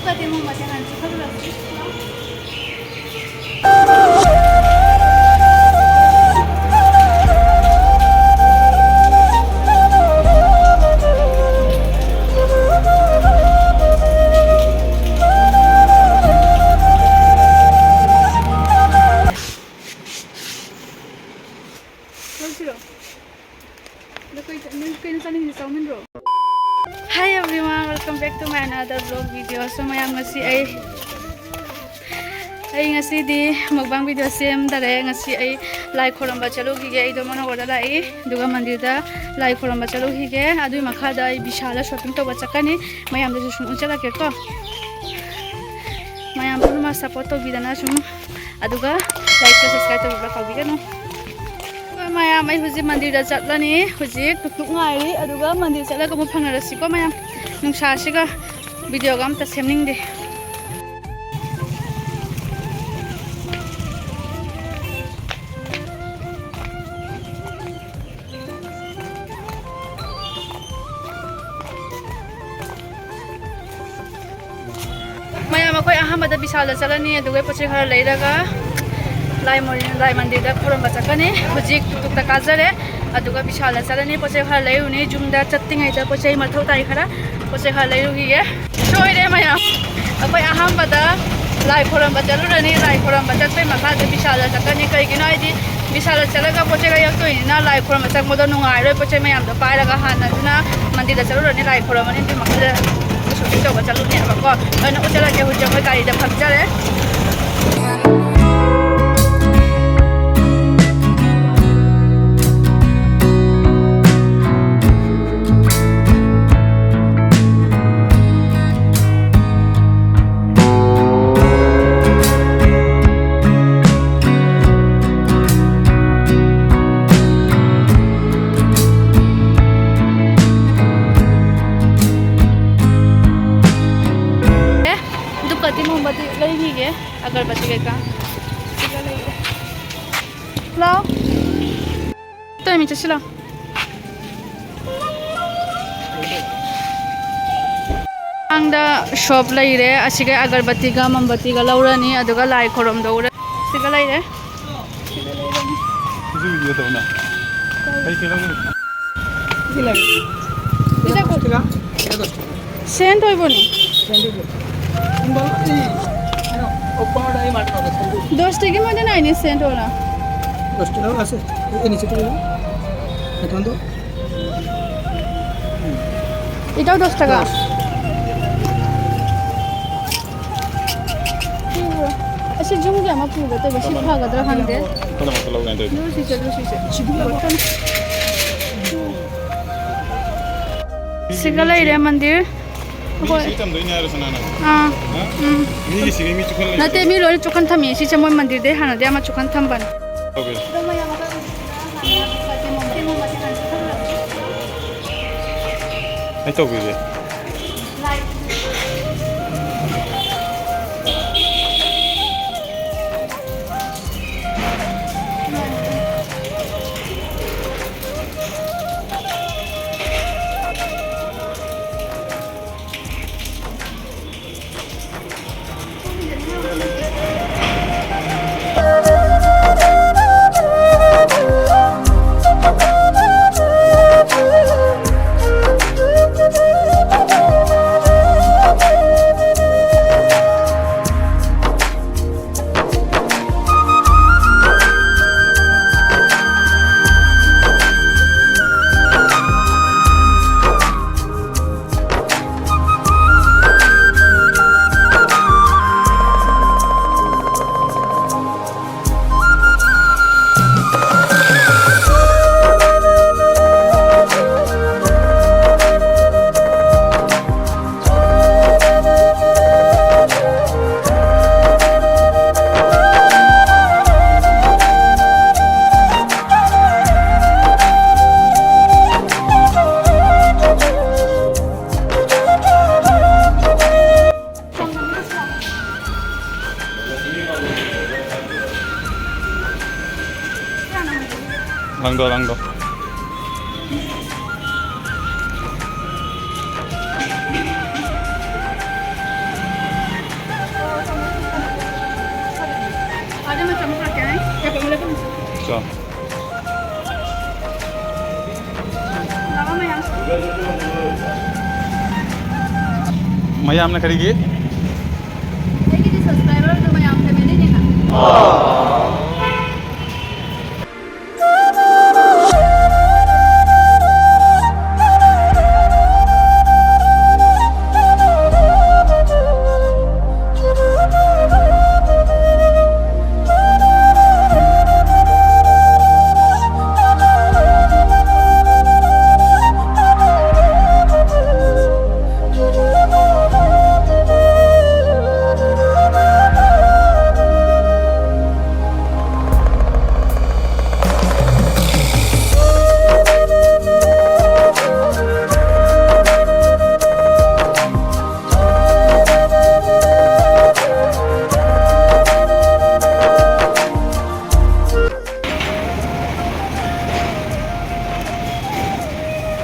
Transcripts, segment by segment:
दुखते मग माझ्या हातची खरं लागते Hi everyone, welcome back to my another vlog video. So mayam ngasi ay ngasi di mukbang video sem dare ngasi ay lai khoramba chalu hige ay domana oda lai duga mandir da lai khoramba chalu hige adui makha da ay bishala shopping to bachakani mayam da sum uchala ke ko mayam bu ma support to bidana sum aduga like to subscribe to ba kawi no mayam ay huji mandir da chatlani huji tuk ngai aduga mandir chala ko phangarasi ko mayam nungsa siga video gam ta semning de mayam akoi ahamada bisal da chalani aduga poche khara leiraga lai mandir da khoramba chakani huji tuk ta kajare aduga bisal da chalani poche khara leiruni jumda chattingai da poche mathau tai khara poche khara leirugi ye soire mayam akoi ahamada lai khoramba chalurani lai khoramba chatpai makha da bisal da chakani kai gina idi bisal da chalaga poche ga yakto ina lai khoramba chak modo nungai roi poche mayam da pairaga hana duna mandir da chalurani lai khoramba ni makha da shopping to ba chalurni ba ko ana uchala ke hujja ko gari da phakjare अगरबत्ती का लो तो मी चलो आंदा shop लेरे असिगे अगरबत्ती का मोमबत्ती का लौरनी अदुगा लाई खोरम दौरा सिगा लेरे किसी वीडियो तो ना कई फिल्म दिला इला कोटिगा सेंट होइबोनी दस टिकी मध्य नहीं सेंट हो ना 10 টাকা আছে এই নিচে তো এখন তো এটাও 10 টাকা अच्छा जुम के हम पूरा तो बस भागदरा खांदे कोना मतलब गांदे सिगला इरे मंदिर नाते मी लोरी चुकन थमी सी चमोय मंदिर दे हाना दे आमा चुकन थमबन आई तो भी 랑더 랑더 ꯂꯥꯛꯑꯣ Lama mayam. ꯃꯌꯥꯝꯅ ꯀꯔꯤꯒꯤ ꯑꯩꯒꯤꯗꯤ ꯁꯕꯁꯀ꯭ꯔꯥꯏꯕꯔꯗꯨ ꯃꯌꯥꯝ ꯐꯦꯃꯤꯂꯤꯅꯤꯅ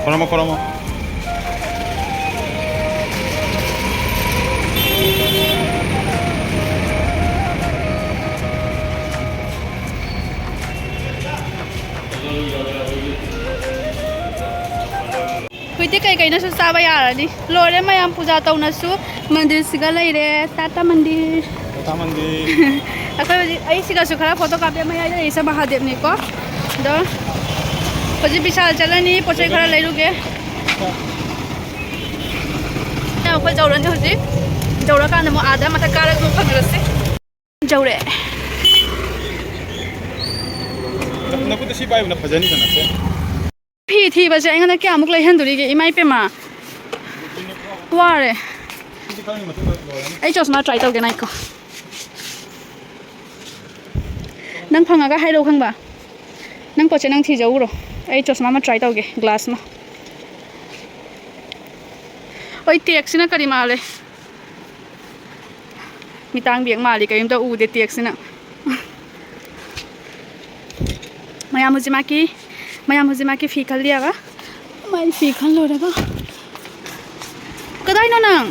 걸어머 걸어머 ꯍꯧꯖꯤꯛꯇꯤ ꯀꯩꯀꯩꯅꯁꯨ ꯆꯥꯕ ꯌꯥꯔꯅꯤ ꯂꯣꯏꯔꯦ ꯃꯌꯥꯝ ꯄꯨꯖꯥ ꯇꯧꯅꯁꯨ ꯃꯟꯗꯤꯔꯁꯤꯒ ꯂꯩꯔꯦ ꯇꯥꯇꯥ ꯃꯟꯗꯤꯔ ꯇꯥꯃꯟꯗꯤ ꯑꯩꯈꯣꯏ ꯍꯧꯖꯤꯛ ꯑꯩꯁꯤꯒꯁꯨ ꯈꯔ ꯐꯣꯇꯣ ꯀꯥꯞꯄꯦ ꯃꯌꯥꯏꯗ ꯂꯩꯔꯤꯁꯦ ꯃꯍꯥꯗꯦꯕꯅꯤꯀꯣ ꯑꯗꯣ ꯍꯧꯖꯤꯛ ꯕꯤꯁꯥꯜ ꯆꯠꯂꯅꯤ ꯄꯣꯠ ꯆꯩ ꯈꯔ ꯂꯩꯔꯨꯒꯦ ꯑꯩꯈꯣꯏ ꯖꯧꯔꯅꯤ ꯍꯧꯖꯤꯛ ꯖꯧꯔꯀꯥꯟꯗ ꯑꯃꯨꯛ ꯑꯥꯗ ꯃꯊꯛ ꯀꯥꯔꯒ ꯑꯃꯨꯛ ꯐꯪꯉꯔꯁꯤ ꯖꯧꯔꯦ ꯅꯈꯨꯠꯇ ꯁꯤ ꯄꯥꯏꯕꯅ ꯐꯖꯅꯤꯗꯅ ꯁꯦ ꯐꯤ ꯊꯤꯕꯁꯦ ꯑꯩꯉꯣꯟꯗ ꯀꯌꯥꯃꯨꯛ ꯂꯩꯍꯟꯗꯣꯔꯤꯒꯦ ꯏꯃꯥ ꯏꯄꯦꯝꯃ ꯋꯥꯔꯦ ꯁꯤꯗꯤ ꯈꯪꯉꯤ ꯃꯇꯨꯡꯗ ꯂꯣꯏꯔꯅꯤ ꯑꯩ ꯆꯣꯁꯃꯥ ꯇ꯭ꯔꯥꯏ ꯇꯧꯒꯦ ꯅꯥꯏꯀꯣ ꯅꯪ ꯐꯪꯉꯒ ꯍꯥꯏꯔꯛꯎ ꯈꯪꯕ ꯅꯪ ꯄꯣꯠꯁꯦ ꯅꯪ ꯊꯤꯖꯧꯔꯣ ꯑꯩ ꯆꯣꯁꯃꯥ ꯑꯃ ꯇ꯭ꯔꯥꯏ ꯇꯧꯒꯦ ꯒ꯭ꯂꯥꯁ ꯑꯃ ꯍꯣꯏ ꯇꯦꯛꯁꯤꯅ ꯀꯔꯤ ꯃꯥꯜꯂꯦ ꯃꯤꯇꯥꯡ ꯕꯦꯛ ꯃꯥꯜꯂꯤ ꯀꯔꯤꯝꯇ ꯎꯗꯦ ꯇꯦꯛꯁꯤꯅ ꯃꯌꯥꯝ ꯍꯧꯖꯤꯛꯃꯛꯀꯤ ꯐꯤ ꯈꯜꯂꯤꯑꯕ ꯃꯥꯏ ꯐꯤ ꯈꯜꯂꯣꯏꯔꯒ ꯀꯗꯥꯏꯅꯣ ꯅꯪ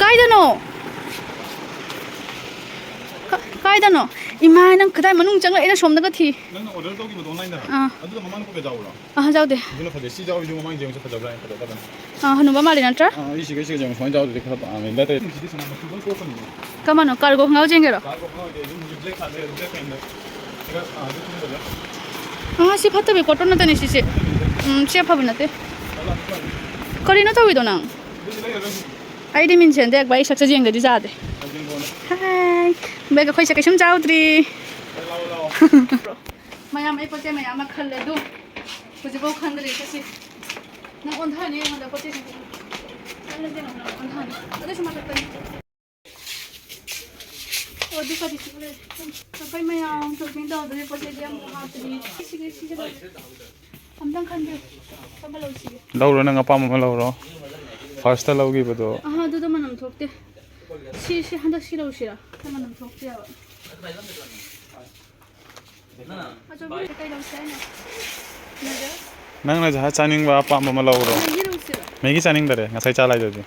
ꯀꯥꯏꯗꯅꯣ ꯀꯥꯏꯗꯅꯣ ꯏꯃꯥ ꯅꯪ ꯀꯗꯥꯏ ꯃꯅꯨꯡ ꯆꯪꯂꯛꯑꯦ ꯑꯩꯅ ꯁꯣꯝꯗꯒ ꯊꯤ ꯅꯪꯅ ꯑꯣꯔꯗꯔ ꯇꯧꯈꯤꯕꯗꯣ ꯑꯣꯟꯂꯥꯏꯟꯗ ꯑꯗꯨꯗ ꯃꯃꯥꯡ ꯀꯣꯛꯀ ꯌꯥꯎꯕ꯭ꯔꯣ ꯌꯥꯎꯗꯦ ꯑꯗꯨꯅ ꯐꯖꯩ ꯁꯤ ꯌꯥꯎꯏꯗꯨ ꯃꯃꯥꯡ ꯌꯦꯡꯉꯁꯨ ꯐꯖꯕ꯭ꯔꯥ ꯐꯖꯗꯕ꯭ꯔꯥ ꯍꯅꯨꯕ ꯃꯥꯜꯂꯤ ꯅꯠꯇ꯭ꯔꯥ ꯑꯩ ꯁꯤꯒ ꯌꯦꯡꯉ ꯁꯨꯃꯥꯏꯅ ꯌꯥꯎꯗ꯭ꯔꯗꯤ ꯈꯔ ꯄꯥꯝꯃꯦ ꯅꯠꯇ꯭ꯔꯗꯤ ꯁꯤꯗꯤ ꯁꯨꯃꯥꯏꯅ ꯃꯆꯨ ꯂꯣꯏ ꯀꯣꯛꯀꯅꯤ ꯀꯃꯥꯅꯣ ꯀꯥꯔꯒꯣ ꯈꯣꯡꯒ꯭ꯔꯥꯎ ꯆꯦꯟꯒꯦꯔꯣ ब्लैक खाते हैं ब्लैक पेन ꯁꯤ ꯐꯠꯇꯕꯤ ꯀꯣꯇꯣꯟ ꯅꯠꯇꯦꯅꯦ ꯁꯤꯁꯦ ꯁꯤ ꯑꯐꯕ ꯅꯠꯇꯦ ꯀꯔꯤꯅꯣ ꯇꯧꯔꯤꯗꯣ ꯅꯪ ꯑꯩꯗꯤ ꯃꯤꯟꯁꯦꯟꯗꯦ ꯑꯩ ꯁꯛꯁꯦ ꯌꯦꯡꯗꯗꯤ ꯌꯥꯗꯦ ꯍꯥꯏ ꯕꯦꯛ ꯑꯩꯈꯣꯏꯁꯦ ꯀꯩꯁꯨꯝ ꯆꯥꯎꯗ꯭ꯔꯤ ꯃꯌꯥꯝ ꯑꯩ ꯄꯣꯠ ꯆꯩ ꯃꯌꯥꯝ ꯑꯃ ꯈꯜꯂꯦ ꯑꯗꯨ ꯍꯧꯖꯤꯛꯐꯥꯎ ꯈꯟꯗ꯭ꯔꯤ ꯆꯠꯁꯤ ꯅꯪ ꯑꯣꯟꯊꯅꯤ ꯑꯩꯉꯣꯟꯗ ꯄꯣꯠ ꯆꯩ ꯑꯣꯟꯊꯅꯤ ꯑꯗꯨꯁꯨ ꯃꯊꯛꯇꯅꯤ ꯑꯗꯨ ꯀꯔꯤ ꯑꯩꯈꯣꯏ ꯃꯌꯥꯝ ꯁꯣꯄꯤꯡ ꯇꯧꯗ꯭ꯔꯤ ꯄꯣꯠ ꯆꯩꯗꯤ ꯑꯃꯨꯛ ꯍꯥꯞꯇ꯭ꯔꯤ ꯁꯤꯒ ꯑꯝꯇꯪ ꯈꯟꯒꯦ ꯀꯔꯝꯕ ꯂꯧꯁꯤꯒꯦ ꯂꯧꯔꯣ ꯅꯪ ꯑꯄꯥꯝꯕ ꯑꯃ ꯂꯧꯔꯣ ꯐꯥꯔꯁꯇ ꯂꯧꯈꯤꯕꯗꯣ ꯑꯗꯨꯗ ꯃꯅꯝ ꯊꯣꯛꯇꯦ ꯁꯤ ꯍꯟꯗꯛ ꯁꯤ ꯂꯧꯁꯤꯔꯥ ꯃꯅꯝ ꯊꯣꯛꯇꯦꯕ ꯑꯆꯧꯕ ꯀꯩ ꯂꯧꯁꯦ ꯍꯥꯏꯅꯣ ꯅꯪꯅ ꯖꯍꯥ ꯆꯥꯅꯤꯡꯕ ꯑꯄꯥꯝꯕ ꯑꯃ ꯂꯧꯔꯣ ꯃꯦꯒꯤ ꯂꯧꯁꯤꯔꯥ ꯃꯦꯒꯤ ꯆꯥꯅꯤꯡꯗꯔꯦ ꯉꯁꯥꯏ ꯆꯥ ꯂꯥꯏꯗꯨꯗꯤ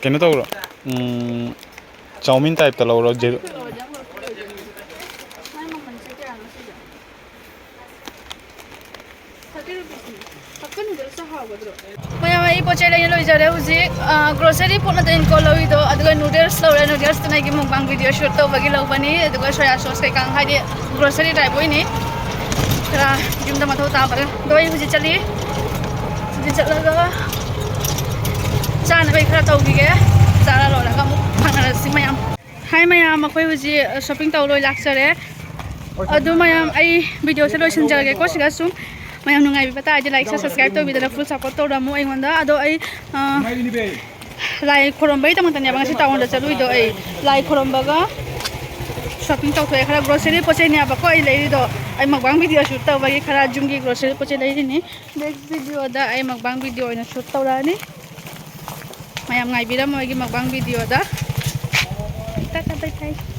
ꯀꯩꯅꯣ ꯇꯧꯔꯣ ꯆꯧꯃꯤꯟ ꯇꯥꯏꯞꯇ ꯂꯧꯔꯣ ꯖꯦꯔꯣ ꯃꯌꯥꯝ ꯑꯩ ꯄꯣꯠ ꯆꯩ ꯂꯩꯅ ꯂꯣꯏꯖꯔꯦ ꯍꯧꯖꯤꯛ ꯒ꯭ꯔꯣꯁꯔꯤ ꯄꯣꯠ ꯅꯠꯇꯦ ꯏꯟꯀꯣ ꯂꯧꯏꯗꯣ ꯑꯗꯨꯒ ꯅꯨꯗꯜꯁ ꯂꯧꯔꯦ ꯅꯨꯗꯜꯁꯇꯨꯅ ꯑꯩꯒꯤ ꯃꯨꯛꯕꯥꯡ ꯚꯤꯗꯤꯑꯣ ꯁꯨꯠ ꯇꯧꯕꯒꯤ ꯂꯧꯕꯅꯤ ꯑꯗꯨꯒ ꯁꯣꯌꯥ ꯁꯣꯁ ꯀꯩꯀꯥ ꯍꯥꯏꯗꯤ ꯒ꯭ꯔꯣꯁꯔꯤ ꯇꯥꯏꯞ ꯑꯣꯏꯅꯤ ꯈꯔ ꯌꯨꯝꯗ ꯃꯊꯧ ꯇꯥꯕꯒ ꯑꯗꯣ ꯑꯩ ꯍꯧꯖꯤꯛ ꯆꯠꯂꯤ ꯍꯧꯖꯤꯛ ꯆꯠꯂꯒ ꯆꯥꯅꯕꯩ ꯈꯔ ꯇꯧꯈꯤꯒꯦ ꯆꯥꯔ ꯂꯣꯏꯔꯒ ꯑꯃꯨꯛ ꯐꯪꯅꯔꯁꯤ ꯃꯌꯥꯝ ꯍꯥꯏ ꯃꯌꯥꯝ ꯑꯩꯈꯣꯏ ꯍꯧꯖꯤꯛ ꯁꯣꯄꯤꯡ ꯇꯧ ꯂꯣꯏ ꯂꯥꯛꯆꯔꯦ ꯑꯗꯨ ꯃꯌꯥꯝ ꯑꯩ ꯚꯤꯗꯤꯑꯣꯁꯦ ꯂꯣꯏꯁꯤꯟꯖꯔꯒꯦꯀꯣ ꯁꯤꯒ ꯁꯨꯝ ꯃꯌꯥꯝ ꯅꯨꯡꯉꯥꯏꯕꯤꯕ ꯇꯥꯔꯗꯤ ꯂꯥꯏꯛ ꯁꯕꯁꯀ꯭ꯔꯥꯏꯕ ꯇꯧꯕꯤꯗꯅ ꯐꯨꯜ ꯁꯞꯄꯣꯔꯠ ꯇꯧꯔꯝꯃꯨ ꯑꯩꯉꯣꯟꯗ ꯑꯗꯣ ꯑꯩ ꯂꯥꯏ ꯈꯣꯏꯔꯝꯕꯒꯤꯗꯃꯛꯇꯅꯦꯕ ꯉꯁꯤ ꯇꯥꯎꯟꯗ ꯆꯠꯂꯨꯏꯗꯣ ꯑꯩ ꯂꯥꯏ ꯈꯣꯏꯔꯝꯕꯒ ꯁꯣꯄꯤꯡ ꯇꯧꯊꯣꯛꯑꯦ ꯈꯔ ꯒ꯭ꯔꯣꯁꯔꯤ ꯄꯣꯠ ꯆꯩꯅꯦꯕꯀꯣ ꯑꯩ ꯂꯩꯔꯤꯗꯣ ꯑꯩ ꯃꯛꯕꯥꯡ ꯚꯤꯗꯤꯑꯣ ꯁꯨꯠ ꯇꯧꯕꯒꯤ ꯈꯔ ꯖꯨꯝꯒꯤ ꯒ꯭ꯔꯣꯁꯔꯤ ꯄꯣꯠ ꯆꯩ ꯂꯩꯔꯤꯅꯤ ꯅꯦꯛꯁ ꯚꯤꯗꯤꯑꯣꯗ ꯑꯩ ꯃꯛꯕꯥꯡ ꯚꯤꯗꯤꯑꯣ ꯑꯣꯏꯅ ꯁꯨꯠ ꯇꯧꯔꯛꯑꯅꯤ ꯃꯌꯥꯝ ꯉꯥꯏꯕꯤꯔꯝꯃꯣ ꯑꯩꯒꯤ ꯃꯛꯕꯥꯡ ꯚꯤꯗꯤꯑꯣꯗ ꯇꯥꯇꯥ ꯕꯥꯏ ꯕꯥꯏ